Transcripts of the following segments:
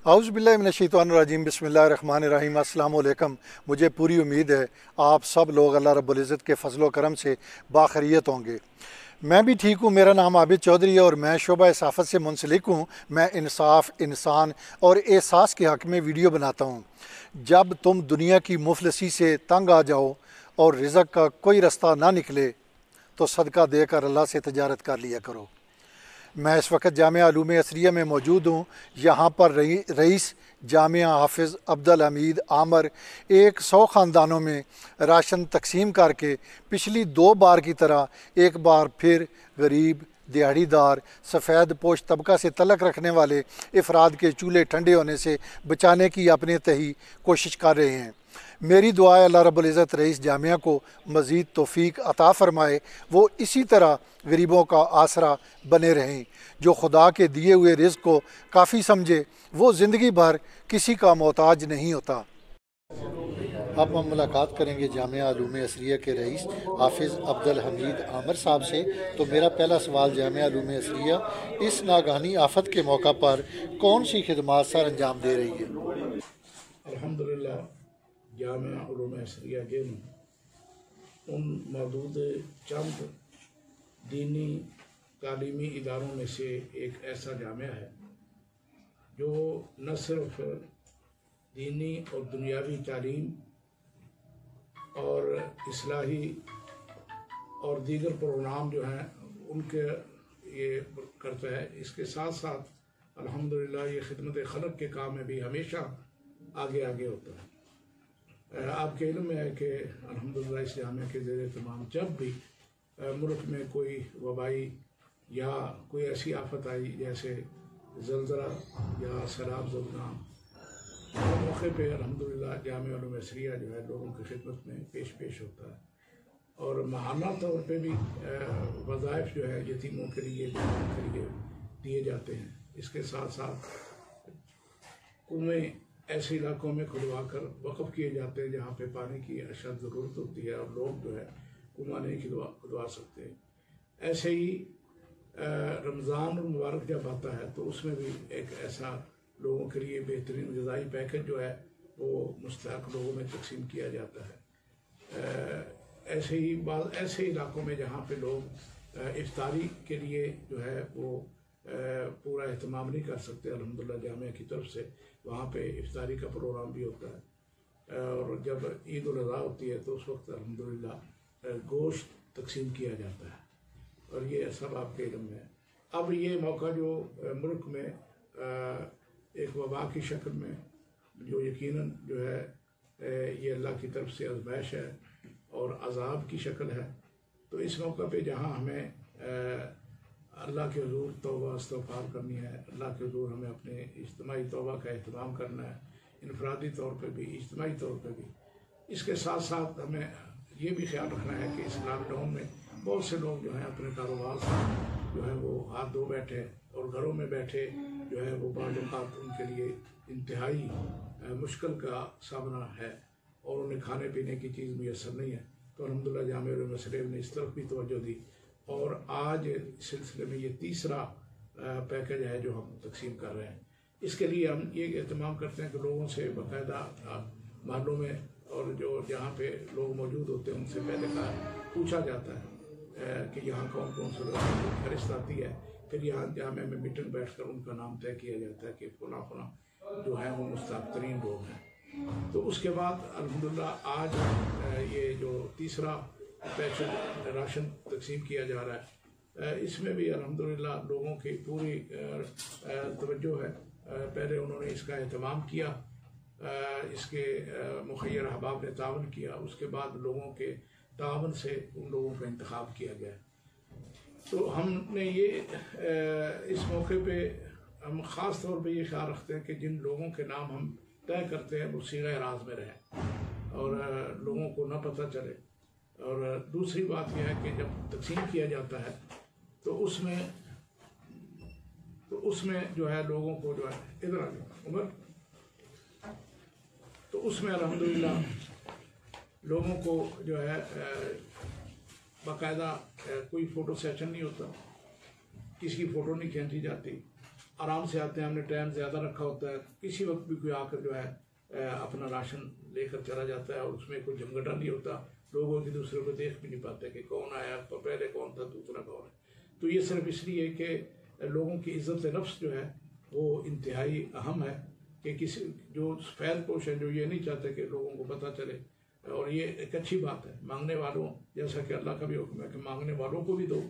औज़ुबिल्लाहिमिनश्शैतानिर्रजीम बिस्मिल्लाहिर्रहमानिर्रहीम अस्सलामु अलैकुम। मुझे पूरी उम्मीद है आप सब लोग अल्लाह रब्बुल इज़्ज़त के फ़ज़ल व करम से बाखैरियत होंगे। मैं भी ठीक हूँ। मेरा नाम आबिद चौधरी है और मैं शोबा सहाफ़त से मुंसलिक हूँ। मैं इंसाफ, इंसान और एहसास के हक़ में वीडियो बनाता हूँ। जब तुम दुनिया की मुफलसी से तंग आ जाओ और रिज़्क़ का कोई रास्ता ना निकले तो सदका देकर अल्लाह से तजारत कर लिया करो। मैं इस वक्त जामिया उलूम असरिया में मौजूद हूँ। यहाँ पर रईस जामिया हाफिज़ अब्दुल हमीद आमर 100 ख़ानदानों में राशन तकसीम करके पिछली 2 बार की तरह एक बार फिर गरीब, दिहाड़ीदार, सफ़ेद पोश तबका से तल्लक रखने वाले अफराद के चूल्हे ठंडे होने से बचाने की अपने तही कोशिश कर रहे हैं। मेरी दुआ है अल्लाह रब्बुल इज़्ज़त रईस जामिया को मज़ीद तौफ़ीक अता फ़रमाए, वो इसी तरह गरीबों का आसरा बने रहें। जो खुदा के दिए हुए रिज़्क़ को काफ़ी समझे वो ज़िंदगी भर किसी का मोहताज नहीं होता। अब हम मुलाकात करेंगे जामिया उलूम असरिया के रईस हाफिज़ अब्दुल हमीद आमर साहब से। तो मेरा पहला सवाल, जामिया उलूम असरिया इस नागहानी आफत के मौका पर कौन सी खिदमात सर अंजाम दे रही है? अल्हम्दुलिल्लाह, जामिया उलूम असरिया के उन मौजूद चंद दीनी तालीमी इदारों में से एक ऐसा जामिया है जो न सिर्फ दीनी और दुनियावी तालीम और इस्लाही और दीगर प्रोग्राम जो हैं उनके ये करता है, इसके साथ साथ अल्हम्दुलिल्लाह ये खिदमत खलक के काम में भी हमेशा आगे आगे होता है। आपके इल्म में है कि अल्हम्दुलिल्लाह इस जामिया के ज़ेर तमाम जब भी मुल्क में कोई वबाई या कोई ऐसी आफत आई जैसे ज़लज़ला या सैलाब ज़दना, उस मौके पे अल्हम्दुलिल्लाह जामिया उलूम असरिया जो है लोगों की खिदमत में पेश होता है। और माहाना तौर पे भी वज़ाइफ जो है यतीमों के लिए दिए जाते हैं। इसके साथ साथ कुएँ ऐसे इलाकों में खुदवा कर वक़फ़ किए जाते हैं जहाँ पे पानी की अशद ज़रूरत होती है और लोग जो है कुआँ नहीं खुदवा सकते। ऐसे ही रमज़ान मुबारक जब आता है तो उसमें भी एक ऐसा लोगों के लिए बेहतरीन ग़िज़ाई पैकेज जो है वो मुस्तहक़ लोगों में तकसीम किया जाता है। ऐसे ही बाद ऐसे इलाकों में जहाँ पे लोग इफ्तारी के लिए जो है वो पूरा एहतमाम नहीं कर सकते, अल्हम्दुलिल्लाह जामिया की तरफ से वहाँ पे इफ्तारी का प्रोग्राम भी होता है। और जब ईद उल अज़हा होती है तो उस वक्त अल्हम्दुलिल्लाह गोश्त तकसीम किया जाता है और ये सब आपके इल्म में है। अब ये मौका जो मुल्क में एक वबा की शक्ल में जो यकीनन जो है ये अल्लाह की तरफ से आज़माइश है और अज़ाब की शक्ल है, तो इस मौका पे जहाँ हमें अल्लाह के हुज़ूर तौबा इस्तिग़फ़ार करनी है, अल्लाह के हुज़ूर हमें अपने इज्तिमाई तौबा का एहतमाम करना है, इनफरादी तौर पे भी इज्तिमाई तौर पे भी। इसके साथ साथ हमें ये भी ख्याल रखना है कि इस लॉकडाउन में बहुत से लोग जो हैं अपने कारोबार से जो है वो हाथ धो बैठे और घरों में बैठे जो है वो बाज़ उनके लिए इंतहाई मुश्किल का सामना है और उन्हें खाने पीने की चीज़ मुयसर नहीं है। तो अल्हम्दुलिल्लाह जामिया उलूम असरिया ने इस तरफ भी तवज्जो दी और आज इस सिलसिले में ये तीसरा पैकेज है जो हम तकसीम कर रहे हैं। इसके लिए हम ये एहतमाम करते हैं कि लोगों से बाकायदा मालूम में और जो जहाँ पे लोग मौजूद होते हैं उनसे पहले का पूछा जाता है कि यहाँ कौन कौन से लोग फहरिस्त आती है, फिर यहाँ जामिया में मीटिंग बैठ कर उनका नाम तय किया जाता है कि फला जो है वो मुस्तहक़ तरीन लोग हैं। तो उसके बाद अल्हम्दुलिल्लाह आज ये जो तीसरा पैकेज राशन तकसीम किया जा रहा है, इसमें भी अल्हम्दुलिल्लाह लोगों की पूरी तवज्जो है। पहले उन्होंने इसका एहतमाम किया, इसके मुखय्यर अहबाब ने तावन किया, उसके बाद लोगों के तावन से उन लोगों का इंतखाब किया गया। तो हमने ये इस मौके पे हम ख़ास तौर पे ये ख्याल रखते हैं कि जिन लोगों के नाम हम तय करते हैं वो सीग़ा राज में रहें और लोगों को न पता चले। और दूसरी बात यह है कि जब तकसीम किया जाता है तो उसमें जो है लोगों को जो है इधर आ गया उमर, तो उसमें अल्हम्दुलिल्लाह लोगों को जो है बाकायदा कोई फ़ोटो सेशन नहीं होता, किसी की फ़ोटो नहीं खींची जाती, आराम से आते हैं, हमने टाइम ज़्यादा रखा होता है, किसी वक्त भी कोई आकर जो है अपना राशन लेकर चला जाता है और उसमें कोई झमघटा नहीं होता, लोग एक दूसरे को देख भी नहीं पाते कि कौन आया, पहले कौन था, दूसरा कौन है। तो ये सिर्फ इसलिए कि लोगों की इज्जत नफ्स जो है वो इंतहाई अहम है कि किसी जो सफ़ेद पोश है जो ये नहीं चाहते कि लोगों को पता चले, और ये एक अच्छी बात है। मांगने वालों, जैसा कि अल्लाह का भी हुक्म है कि मांगने वालों को भी दो,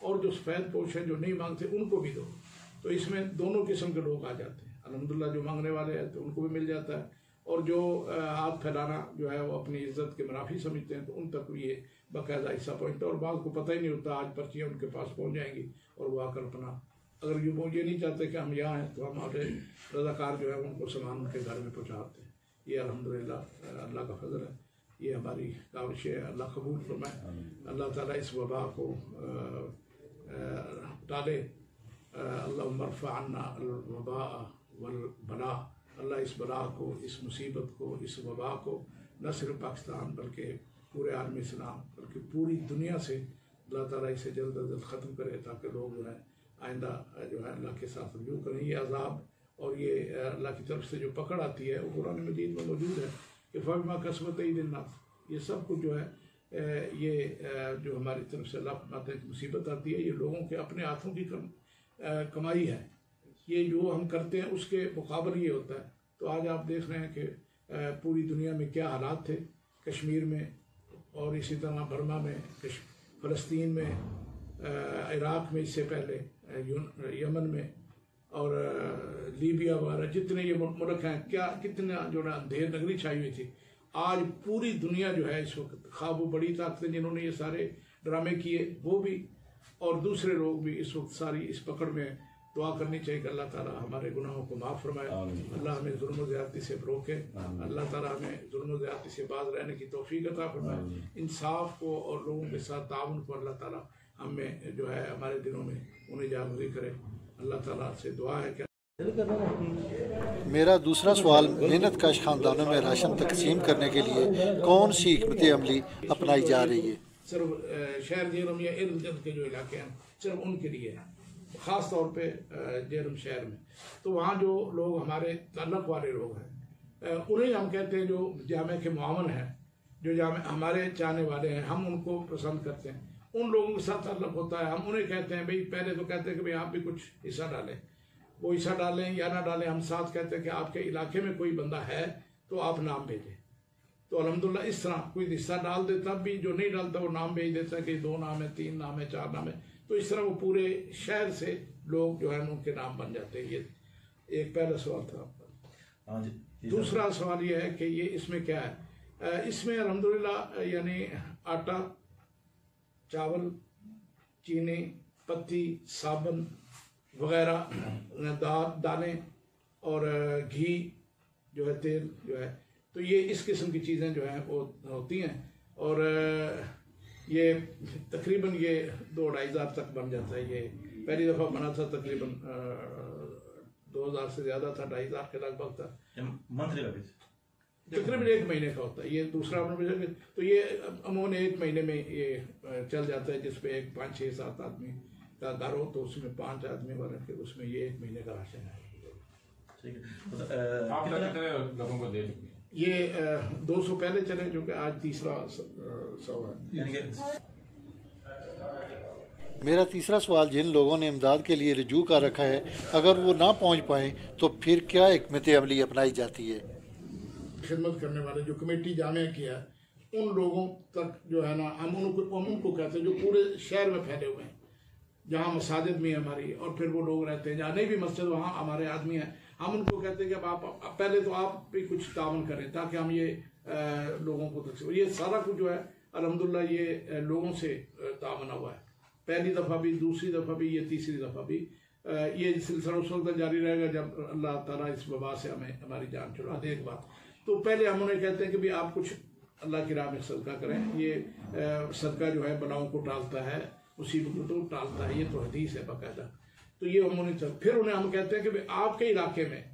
और जो सफ़ेद पोश है जो नहीं मांगते उनको भी दो। तो इसमें दोनों किस्म के लोग आ जाते हैं। अल्हम्दुलिल्लाह जो मांगने वाले हैं तो उनको भी मिल जाता है, और जो हाथ फैलाना जो है वो अपनी इज्जत के मुनाफी समझते हैं तो उन तक भी ये बाकायदा हिस्सा पहुँचता है। और बाद को पता ही नहीं होता, आज पर्चियाँ उनके पास पहुँच जाएंगी और वो आकर अपना, अगर वो ये नहीं चाहते कि हम यहाँ हैं तो हमारे रज़ाकार जो है उनको सामान उनके घर में पहुँचाते हैं। ये अल्हम्दुलिल्लाह अल्लाह का फजल है, ये हमारी काविश है, अल्लाह कबूल फरमाए। अल्लाह ताला इस वबा को टाले। अल्लाहुम्मा रफ़ा अन्ना अल-वबा वल बला, अल्लाह इस बला को, इस मुसीबत को, इस वबा को न सिर्फ पाकिस्तान बल्कि पूरे आलम इस्लाम बल्कि पूरी दुनिया से अल्लाह ताला इसे जल्द अज जल्द ख़त्म करे, ताकि लोग जो है आइंदा जो है अल्लाह के साथ रुजू करें। ये अजाब और ये अल्लाह की तरफ से जो पकड़ आती है वो कुरान मजीद में मौजूद है कि फ़बिमा कसबत ऐदिन्नास, ये सब कुछ जो है ये जो हमारी तरफ से अल्लाह फरमाते हैं मुसीबत आती है, ये लोगों के अपने हाथों की कमाई है। ये जो हम करते हैं उसके मुकाबले ये होता है। तो आज आप देख रहे हैं कि पूरी दुनिया में क्या हालात थे, कश्मीर में और इसी तरह बर्मा में, फ़लस्तीन में, इराक़ में, इससे पहले यमन में और लीबिया वगैरह जितने ये मुल्क हैं, क्या कितना जो है अंधेर नगरी छाई हुई थी। आज पूरी दुनिया जो है इस वक्त, खा वो बड़ी ताकतें जिन्होंने ये सारे ड्रामे किए वो भी और दूसरे लोग भी इस वक्त सारी इस पकड़ में दुआ करनी चाहिए कि अल्लाह ताला हमारे गुनाहों को माफ़ फरमाए, अल्लाह हमें जुल्म ज़्यादती से रोके, अल्लाह ताला हमें जुल्म ज़्यादती से बाज रहने की तौफीक अता फरमाए, इंसाफ को और लोगों के साथ ताउन को अल्लाह ताला हमें जो है हमारे दिलों में उन्हें जागृति करे। अल्लाह ताला से दुआ है कि मेरा दूसरा सवाल, मेहनत कश ख़ानदानों में राशन तकसीम करने के लिए कौन सी हिकमत अमली अपनाई जा रही है? सिर्फ शहर जेरम या इर्द गिर्द के जो इलाके हैं सिर्फ उनके लिए है, ख़ास तौर पे जेरम शहर में। तो वहाँ जो लोग हमारे ताल्लुक़ वाले लोग हैं उन्हें हम कहते हैं जो जामे के मुआवन हैं, जो जामे हमारे चाहने वाले हैं, हम उनको पसंद करते हैं, उन लोगों के साथ ताल्लुक़ होता है। हम उन्हें कहते हैं भाई, पहले तो कहते हैं कि भाई आप भी कुछ हिस्सा डालें, वो हिस्सा डालें या ना डालें। हम साथ कहते हैं कि आपके इलाके में कोई बंदा है तो आप नाम भेजें। तो अल्हम्दुलिल्लाह इस तरह कोई हिस्सा डाल देता, भी जो नहीं डालता वो नाम भेज देता है कि 2 नाम है, 3 नाम है, 4 नाम है। तो इस तरह वो पूरे शहर से लोग जो है उनके नाम बन जाते हैं। ये एक पहला सवाल था आपका। दूसरा सवाल ये है कि ये इसमें क्या है? इसमें अल्हम्दुलिल्लाह यानी आटा, चावल, चीनी, पत्ती, साबुन वगैरह, दालें और घी जो है, तेल जो है, तो ये इस किस्म की चीज़ें जो हैं वो होती हैं। और ये तकरीबन ये 2-2.5 हज़ार तक बन जाता है। ये पहली दफ़ा बना था तकरीबन 2000 से ज़्यादा था, 2.5 हज़ार के लगभग था। मंथली तकरीबन 1 महीने का होता है। ये दूसरा तो ये अमूमन 1 महीने में ये चल जाता है, जिसपे 1 5 6 7 आदमी का घर हो तो उसमें 5 आदमी वाले फिर उसमें ये 1 महीने का राशन है। ठीक है, आप कितने लोगों को दे चुके हैं? ये 200 पहले चले, जो कि आज तीसरा 100 है। मेरा तीसरा सवाल, जिन लोगों ने इमदाद के लिए रजू कर रखा है, अगर वो ना पहुंच पाए तो फिर क्या हिकमत अमली अपनाई जाती है? खिदमत करने वाले जो कमेटी जामे किया उन लोगों तक जो है ना, हम उनको कहते हैं जो पूरे शहर में फैले हुए हैं, जहाँ मसाजिद में हमारी और फिर वो लोग रहते हैं, जहाँ नहीं भी मस्जिद वहाँ हमारे आदमी हैं। हम उनको कहते हैं कि अब आप पहले तो आप भी कुछ तावन करें ताकि हम ये लोगों को तकसीम, ये सारा कुछ जो है अल्हम्दुलिल्लाह ये लोगों से तावन हुआ है। पहली दफ़ा भी, दूसरी दफ़ा भी, ये तीसरी दफ़ा भी। ये सिलसिला उस वक्त जारी रहेगा जब अल्लाह ताला इस वबा से हमें हमारी जान छुड़ा दे। एक बात तो पहले हम उन्हें कहते हैं कि भाई आप कुछ अल्लाह की राह में सदका करें। ये सदका जो है बलाओं को टालता है, मुसीबतों को टालता है, ये तो हदीस है बाकायदा। तो ये हम उन्हें फिर उन्हें हम कहते हैं कि भाई आपके इलाके में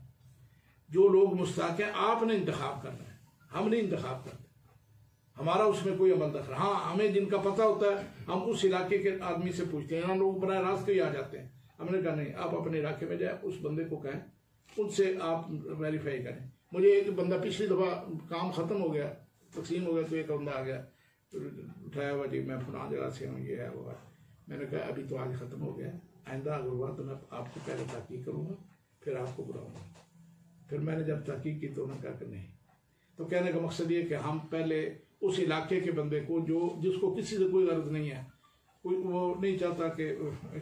जो लोग मुस्ताक हैं आपने इंतखाब करना है, हम नहीं इंतखाब करते, हमारा उसमें कोई अमल दखल। हाँ, हमें जिनका पता होता है हम उस इलाके के आदमी से पूछते हैं। हम लोग बराह रास्त ही आ जाते हैं, हमने कहा नहीं, आप अपने इलाके में जाए, उस बंदे को कहें, उनसे आप वेरीफाई करें। मुझे एक बंदा पिछली दफ़ा काम ख़त्म हो गया, तकसीम हो गया, तो एक बंदा आ गया, तो उठाया हुआ जी मैं फलां जगह से हूँ, ये है वो है। मैंने कहा अभी तो आज ख़त्म हो गया, आइंदा अगर हुआ तो मैं आपको पहले तहकीक करूँगा, फिर आपको बुलाऊँगा। फिर मैंने जब तहकीक की तो उन्होंने कहा कि नहीं। तो कहने का मकसद ये कि हम पहले उस इलाके के बंदे को, जो जिसको किसी से कोई गर्ज नहीं है, कोई वो नहीं चाहता कि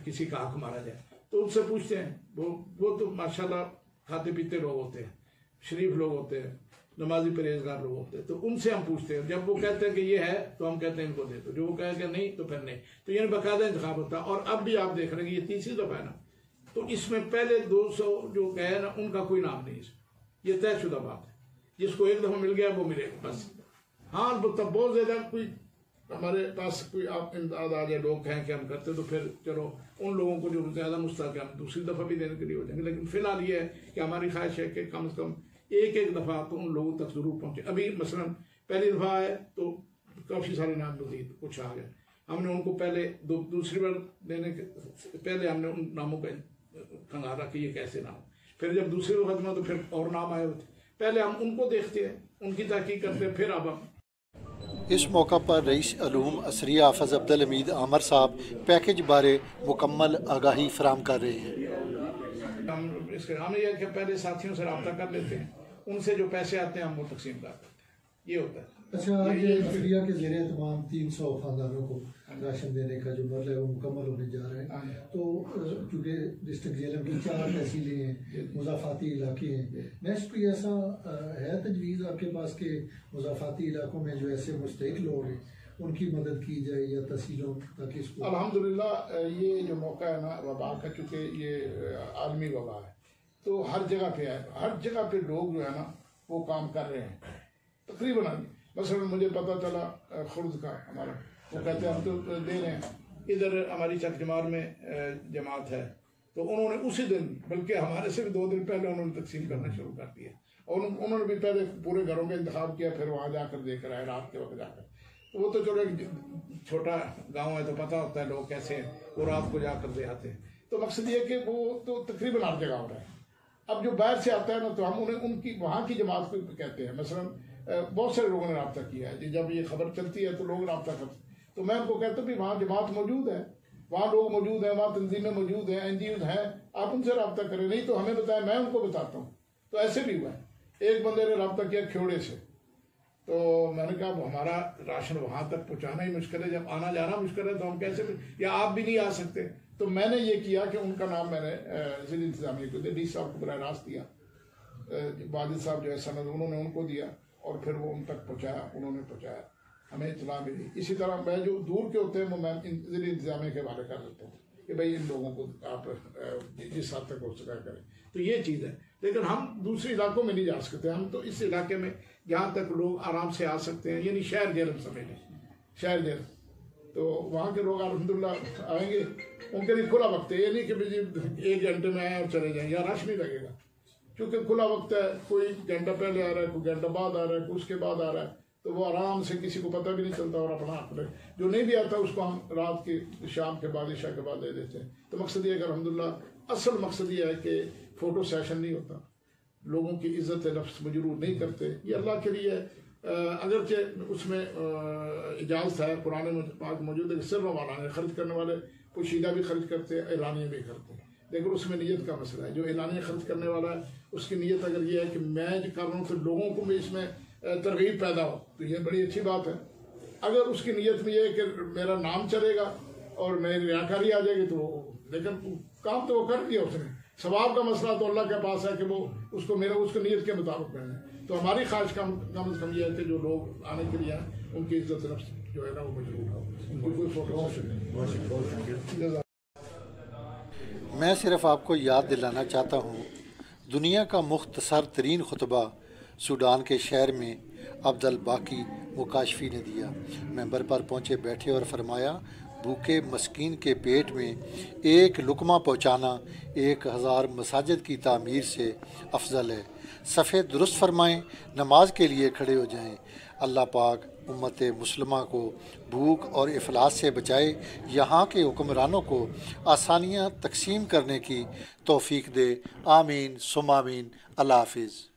किसी का हक मारा जाए, तो उनसे पूछते हैं। वो तो माशाल्लाह खाते पीते लोग होते हैं, शरीफ लोग होते हैं, नमाजी परहेजगार लोग होते हैं, तो उनसे हम पूछते हैं। जब वो कहते हैं कि ये है तो हम कहते हैं इनको दे दो, जो वो कहेगा नहीं तो फिर नहीं। तो ये बाकायदा इंतखाब होता है। और अब भी आप देख रहे हैं कि ये तीसरी दफ़ा है ना, तो इसमें पहले 200 जो गए ना, उनका कोई नाम नहीं है। ये तयशुदा बात है, जिसको एक दफ़ा मिल गया वो मिलेगा बस। हाँ तब बहुत ज़्यादा कोई हमारे पास कोई आप इमदाद आ जाए, लोग कहें कि हम करते, तो फिर चलो उन लोगों को जो ज़्यादा मुस्तक है हम दूसरी दफ़ा भी देने के लिए हो जाएंगे। लेकिन फिलहाल ये है कि हमारी ख्वाहिश है कि कम से कम एक दफ़ा तो उन लोगों तक जरूर पहुँचे। अभी मसलन पहली दफ़ा आए तो काफ़ी सारे नाम मज़ीद कुछ आ गए, हमने उनको पहले दूसरी बार देने के पहले हमने उन नामों का खंगारा कि ये कैसे नाम। फिर जब दूसरी वक्त में तो फिर और नाम आए होते, पहले हम उनको देखते हैं, उनकी तहकीक करते हैं, फिर अब हम। इस मौका पर रईस अलूम असरिया हाफिज़ अब्दुल हमीद आमर साहब पैकेज बारे मुकम्मल आगाही फराम कर रहे हैं। हम ये कि पहले साथियों से रब्ता कर लेते हैं, उनसे जो पैसे आते हैं हम वो तकसीम कर देते हैं, ये होता है। अच्छा, आज असरिया के ज़ेरे तमाम 300 खानदानों को राशन देने का जो मरल है वो मुकम्मल होने जा रहा है। तो चूँकि डिस्ट्रिक्ट जेलम की 4 तहसीलें हैं, मुज़ाफ़ाती इलाके हैं, नेक्स्ट कोई ऐसा है तजवीज़ आपके पास के मुज़ाफ़ाती इलाकों में जो ऐसे मुस्तहिक लोग हैं उनकी मदद की जाए या तहसीलों, ताकि इसको। अल्हम्दुलिल्लाह ये जो मौका है ना वबा का, चूँकि ये आलमी वबा है तो हर जगह पे है, हर जगह पे लोग जो है ना वो काम कर रहे हैं तकरीबन। मसलन मुझे पता चला खुर्द का हमारा, वो कहते हैं हम तो दे रहे हैं। इधर हमारी चकजमार में जमात है, तो उन्होंने उसी दिन, बल्कि हमारे से भी 2 दिन पहले उन्होंने तकसीम करना शुरू कर दिया। और उन्होंने भी पहले पूरे घरों का इंतखाब किया, फिर वहाँ जाकर देकर आए रात के वक्त जाकर। तो वो तो चलो एक छोटा गाँव है तो पता होता है लोग कैसे हैं, वो रात को जाकर दे आते हैं। तो मकसद ये कि वो तो तकरीबन हर जगह हो रहा है। अब जो बाहर से आता है ना, तो हम उन्हें उनकी वहाँ की जमात को कहते हैं। मसलन बहुत सारे लोगों ने रब्ता किया है, जब ये खबर चलती है तो लोग रब्ता करते हैं। तो मैं उनको कहता हूँ कि वहाँ जमात मौजूद है, वहाँ लोग मौजूद हैं, वहाँ तंजीमें मौजूद हैं, NGOs हैं, आप उनसे रब्ता करें, नहीं तो हमें बताएं, मैं उनको बताता हूँ। तो ऐसे भी हुआ है। एक बंदे ने रब्ता किया ख्योड़े से, तो मैंने कहा हमारा राशन वहाँ तक पहुँचाना ही मुश्किल है, जब आना जाना मुश्किल है तो हम कैसे, या आप भी नहीं आ सकते। तो मैंने ये किया कि उनका नाम मैंने ज़िला इंतज़ामिया को डी साहब को बराह रास्त दिया, वाजिद साहब जो है सनद उन्होंने उनको दिया, और फिर वो उन तक पहुँचाया, उन्होंने पहुँचाया, हमें इतला मिली। इसी तरह मैं जो दूर के होते हैं वो मैं ज़िला इंतज़ामिया के हवाले कर देता हूँ कि भाई इन लोगों को आप जिस हद तक हो सका करें। तो ये चीज़ है। लेकिन हम दूसरे इलाकों में नहीं जा सकते, हम तो इस इलाके में जहाँ तक लोग आराम से आ सकते हैं, यानी शहर जेल समझ लें, शहर जेल, तो वहाँ के लोग अल्हम्दुलिल्लाह आएंगे, उनके लिए खुला वक्त है। ये नहीं कि भाई 1 घंटे में आए और चले जाएँ, या रश नहीं लगेगा, क्योंकि खुला वक्त है। कोई घंटा पहले आ रहा है, कोई घंटा बाद आ रहा है, कोई उसके बाद आ रहा है, तो वो आराम से, किसी को पता भी नहीं चलता, और अपना अपने जो नहीं भी आता उसको हम रात की शाम के बाद ईशा के बाद दे देते हैं। तो मकसद ये है कि अल्हम्दुलिल्लाह असल मकसद ये है कि फ़ोटो सेशन नहीं होता, लोगों की इज्जत नफ्स मजरूर नहीं करते, ये अल्लाह के लिए। अगरचे उसमें इजाज़त है, कुरान में पाक मौजूद है, सिर्फ वाला है, खर्च करने वाले पोशीदा भी खर्च करते हैं, ऐलानिया भी करते हैं, लेकिन उसमें नीयत का मसला है। जो ऐलानिया खर्च करने वाला है उसकी नीयत अगर ये है कि मैं जो कर रहा हूँ तो लोगों को भी इसमें तरगीब पैदा हो, तो ये बड़ी अच्छी बात है। अगर उसकी नीयत में ये है कि मेरा नाम चलेगा और मेरी रियाकारी आ जाएगी, तो लेकिन काम तो वो कर दिया उसने। सवाब का मसला तो अल्लाह के पास है कि वो उसको मेरा उसको नीयत के मुताबिक करना है। तो हमारी ख्वाहिश कम से कम ये है कि जो लोग आने के लिए हैं उनकी इज्जत नफ्स जो है ना वो मजबूत हो, उनकी कोई फोटो। मैं सिर्फ आपको याद दिलाना चाहता हूँ, दुनिया का मुख्तसर तरीन खुतबा सूडान के शहर में अब्दुल बाकी मुकाशफी ने दिया। मेंबर पर पहुँचे, बैठे और फरमाया, भूखे मस्कीन के पेट में एक लुकमा पहुँचाना 1000 मसाजिद की तामीर से अफजल है। सफ़े दुरुस्त फरमाएँ, नमाज के लिए खड़े हो जाएँ। अल्लाह पाक उम्मत मुस्लिमा को भूख और इफलास से बचाए, यहाँ के हुक्मरानों को आसानियाँ तकसीम करने की तौफीक दे। आमीन सुम आमीन। अल्लाह हाफिज़।